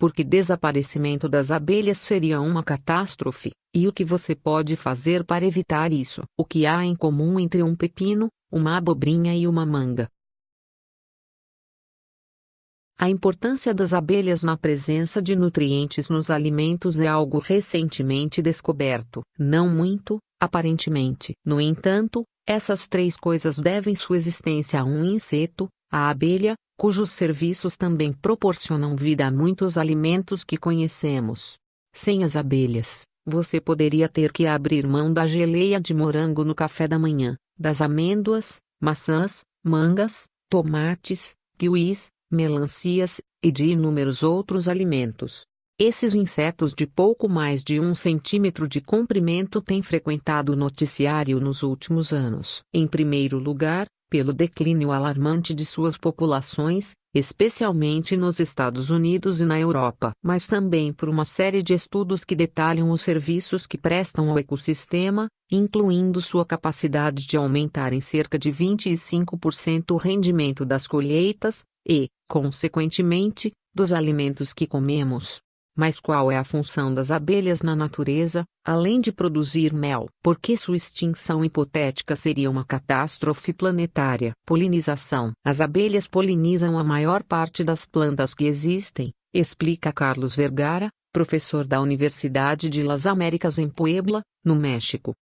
porque desaparecimento das abelhas seria uma catástrofe, e o que você pode fazer para evitar isso? O que há em comum entre um pepino, uma abobrinha e uma manga? A importância das abelhas na presença de nutrientes nos alimentos é algo recentemente descoberto. Não muito, aparentemente. No entanto, essas três coisas devem sua existência a um inseto, a abelha, cujos serviços também proporcionam vida a muitos alimentos que conhecemos. Sem as abelhas, você poderia ter que abrir mão da geleia de morango no café da manhã, das amêndoas, maçãs, mangas, tomates, kiwis, melancias, e de inúmeros outros alimentos. Esses insetos de pouco mais de 1 centímetro de comprimento têm frequentado o noticiário nos últimos anos. Em primeiro lugar, pelo declínio alarmante de suas populações, especialmente nos Estados Unidos e na Europa, mas também por uma série de estudos que detalham os serviços que prestam ao ecossistema, incluindo sua capacidade de aumentar em cerca de 25% o rendimento das colheitas, e, consequentemente, dos alimentos que comemos. Mas qual é a função das abelhas na natureza, além de produzir mel? Porque sua extinção hipotética seria uma catástrofe planetária. Polinização. As abelhas polinizam a maior parte das plantas que existem, explica Carlos Vergara, professor da Universidade de Las Américas em Puebla, no México.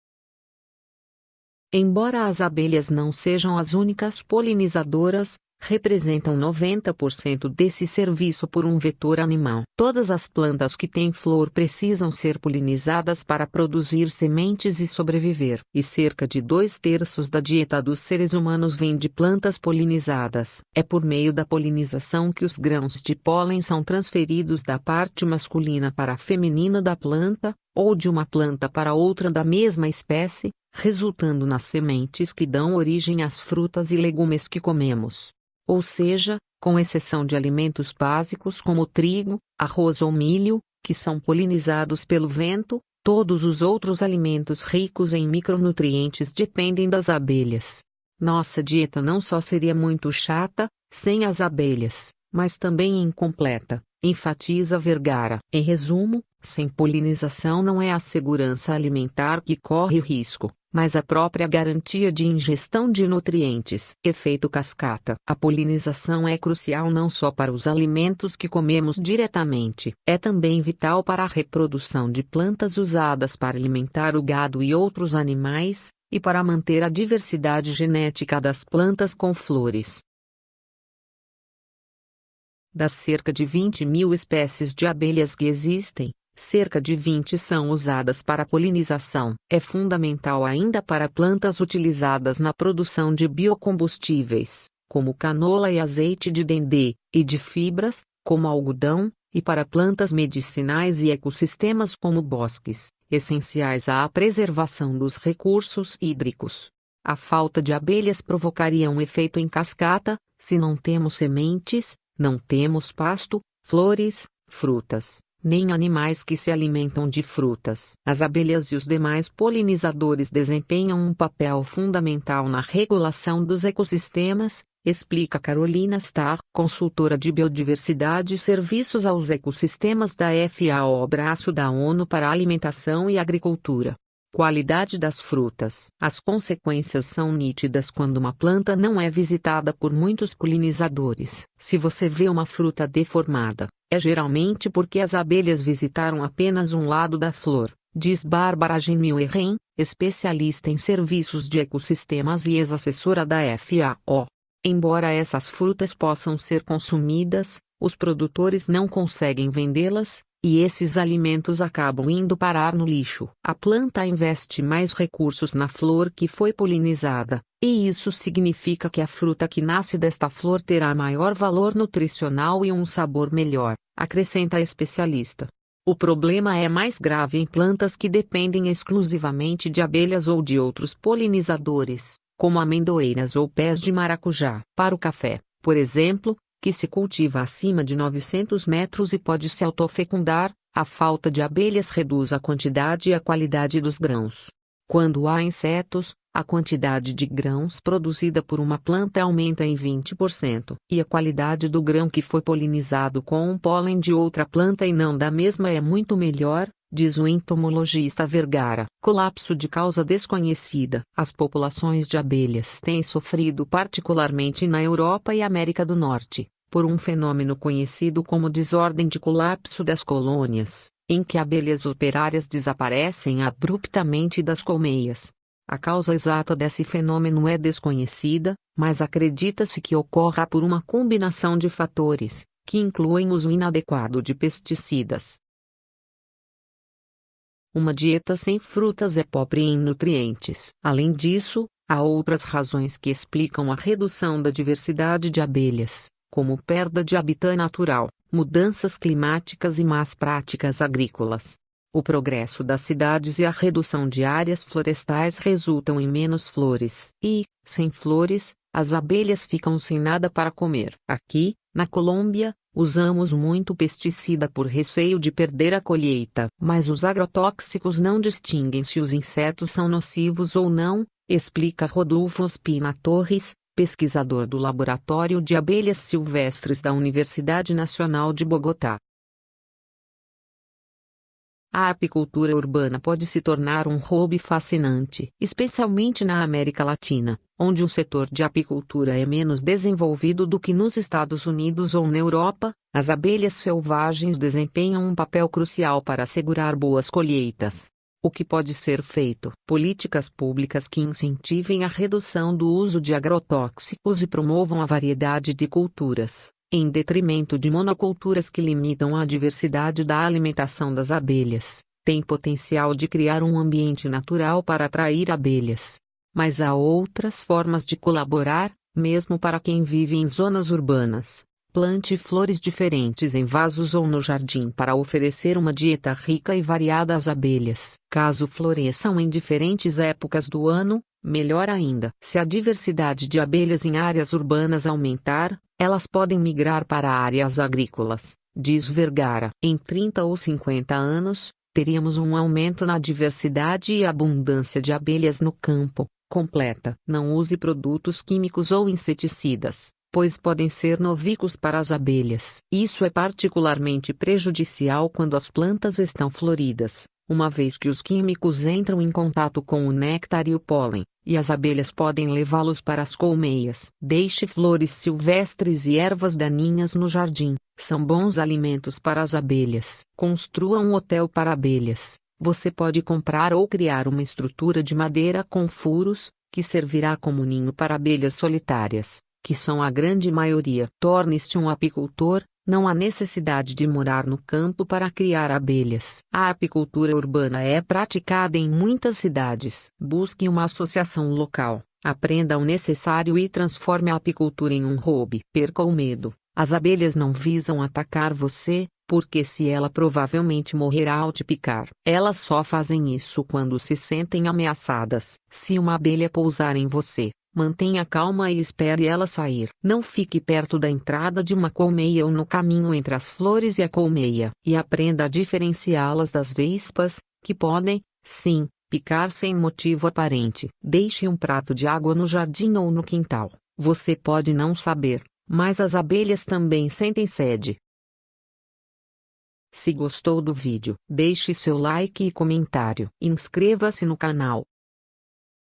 Embora as abelhas não sejam as únicas polinizadoras, representam 90% desse serviço por um vetor animal. Todas as plantas que têm flor precisam ser polinizadas para produzir sementes e sobreviver. E cerca de 2/3 da dieta dos seres humanos vem de plantas polinizadas. É por meio da polinização que os grãos de pólen são transferidos da parte masculina para a feminina da planta, ou de uma planta para outra da mesma espécie, resultando nas sementes que dão origem às frutas e legumes que comemos. Ou seja, com exceção de alimentos básicos como trigo, arroz ou milho, que são polinizados pelo vento, todos os outros alimentos ricos em micronutrientes dependem das abelhas. Nossa dieta não só seria muito chata, sem as abelhas, mas também incompleta, enfatiza Vergara. Em resumo, sem polinização não é a segurança alimentar que corre o risco, mas a própria garantia de ingestão de nutrientes. Efeito cascata. A polinização é crucial não só para os alimentos que comemos diretamente, é também vital para a reprodução de plantas usadas para alimentar o gado e outros animais, e para manter a diversidade genética das plantas com flores. Das cerca de 20.000 espécies de abelhas que existem, cerca de 20 são usadas para polinização. É fundamental ainda para plantas utilizadas na produção de biocombustíveis, como canola e azeite de dendê, e de fibras, como algodão, e para plantas medicinais e ecossistemas como bosques, essenciais à preservação dos recursos hídricos. A falta de abelhas provocaria um efeito em cascata. Se não temos sementes, não temos pasto, flores, frutas, nem animais que se alimentam de frutas. As abelhas e os demais polinizadores desempenham um papel fundamental na regulação dos ecossistemas, explica Carolina Starr, consultora de biodiversidade e serviços aos ecossistemas da FAO, braço da ONU para a Alimentação e Agricultura. Qualidade das frutas. As consequências são nítidas quando uma planta não é visitada por muitos polinizadores. Se você vê uma fruta deformada, é geralmente porque as abelhas visitaram apenas um lado da flor, diz Bárbara Genilherren, especialista em serviços de ecossistemas e ex-assessora da FAO. Embora essas frutas possam ser consumidas, os produtores não conseguem vendê-las, e esses alimentos acabam indo parar no lixo. A planta investe mais recursos na flor que foi polinizada, e isso significa que a fruta que nasce desta flor terá maior valor nutricional e um sabor melhor, acrescenta a especialista. O problema é mais grave em plantas que dependem exclusivamente de abelhas ou de outros polinizadores, como amendoeiras ou pés de maracujá. Para o café, por exemplo, que se cultiva acima de 900 metros e pode se autofecundar, a falta de abelhas reduz a quantidade e a qualidade dos grãos. Quando há insetos, a quantidade de grãos produzida por uma planta aumenta em 20%, e a qualidade do grão que foi polinizado com um pólen de outra planta e não da mesma é muito melhor, diz o entomologista Vergara. Colapso de causa desconhecida. As populações de abelhas têm sofrido particularmente na Europa e América do Norte, por um fenômeno conhecido como desordem de colapso das colônias, em que abelhas operárias desaparecem abruptamente das colmeias. A causa exata desse fenômeno é desconhecida, mas acredita-se que ocorra por uma combinação de fatores, que incluem uso inadequado de pesticidas. Uma dieta sem frutas é pobre em nutrientes. Além disso, há outras razões que explicam a redução da diversidade de abelhas, como perda de habitat natural, mudanças climáticas e más práticas agrícolas. O progresso das cidades e a redução de áreas florestais resultam em menos flores. E, sem flores, as abelhas ficam sem nada para comer. Aqui, na Colômbia, usamos muito pesticida por receio de perder a colheita. Mas os agrotóxicos não distinguem se os insetos são nocivos ou não, explica Rodolfo Ospina Torres, pesquisador do Laboratório de Abelhas Silvestres da Universidade Nacional de Bogotá. A apicultura urbana pode se tornar um hobby fascinante, especialmente na América Latina, onde o setor de apicultura é menos desenvolvido do que nos Estados Unidos ou na Europa. As abelhas selvagens desempenham um papel crucial para assegurar boas colheitas. O que pode ser feito? Políticas públicas que incentivem a redução do uso de agrotóxicos e promovam a variedade de culturas, em detrimento de monoculturas que limitam a diversidade da alimentação das abelhas, tem potencial de criar um ambiente natural para atrair abelhas. Mas há outras formas de colaborar, mesmo para quem vive em zonas urbanas. Plante flores diferentes em vasos ou no jardim para oferecer uma dieta rica e variada às abelhas. Caso floresçam em diferentes épocas do ano, melhor ainda. Se a diversidade de abelhas em áreas urbanas aumentar, elas podem migrar para áreas agrícolas, diz Vergara. Em 30 ou 50 anos, teríamos um aumento na diversidade e abundância de abelhas no campo. Completa. Não use produtos químicos ou inseticidas, pois podem ser nocivos para as abelhas. Isso é particularmente prejudicial quando as plantas estão floridas, uma vez que os químicos entram em contato com o néctar e o pólen, e as abelhas podem levá-los para as colmeias. Deixe flores silvestres e ervas daninhas no jardim, são bons alimentos para as abelhas. Construa um hotel para abelhas. Você pode comprar ou criar uma estrutura de madeira com furos, que servirá como ninho para abelhas solitárias, que são a grande maioria. Torne-se um apicultor, não há necessidade de morar no campo para criar abelhas. A apicultura urbana é praticada em muitas cidades. Busque uma associação local, aprenda o necessário e transforme a apicultura em um hobby. Perca o medo. As abelhas não visam atacar você, porque se ela provavelmente morrerá ao te picar. Elas só fazem isso quando se sentem ameaçadas. Se uma abelha pousar em você, mantenha calma e espere ela sair. Não fique perto da entrada de uma colmeia ou no caminho entre as flores e a colmeia. E aprenda a diferenciá-las das vespas, que podem, sim, picar sem motivo aparente. Deixe um prato de água no jardim ou no quintal. Você pode não saber, mas as abelhas também sentem sede. Se gostou do vídeo, deixe seu like e comentário. Inscreva-se no canal.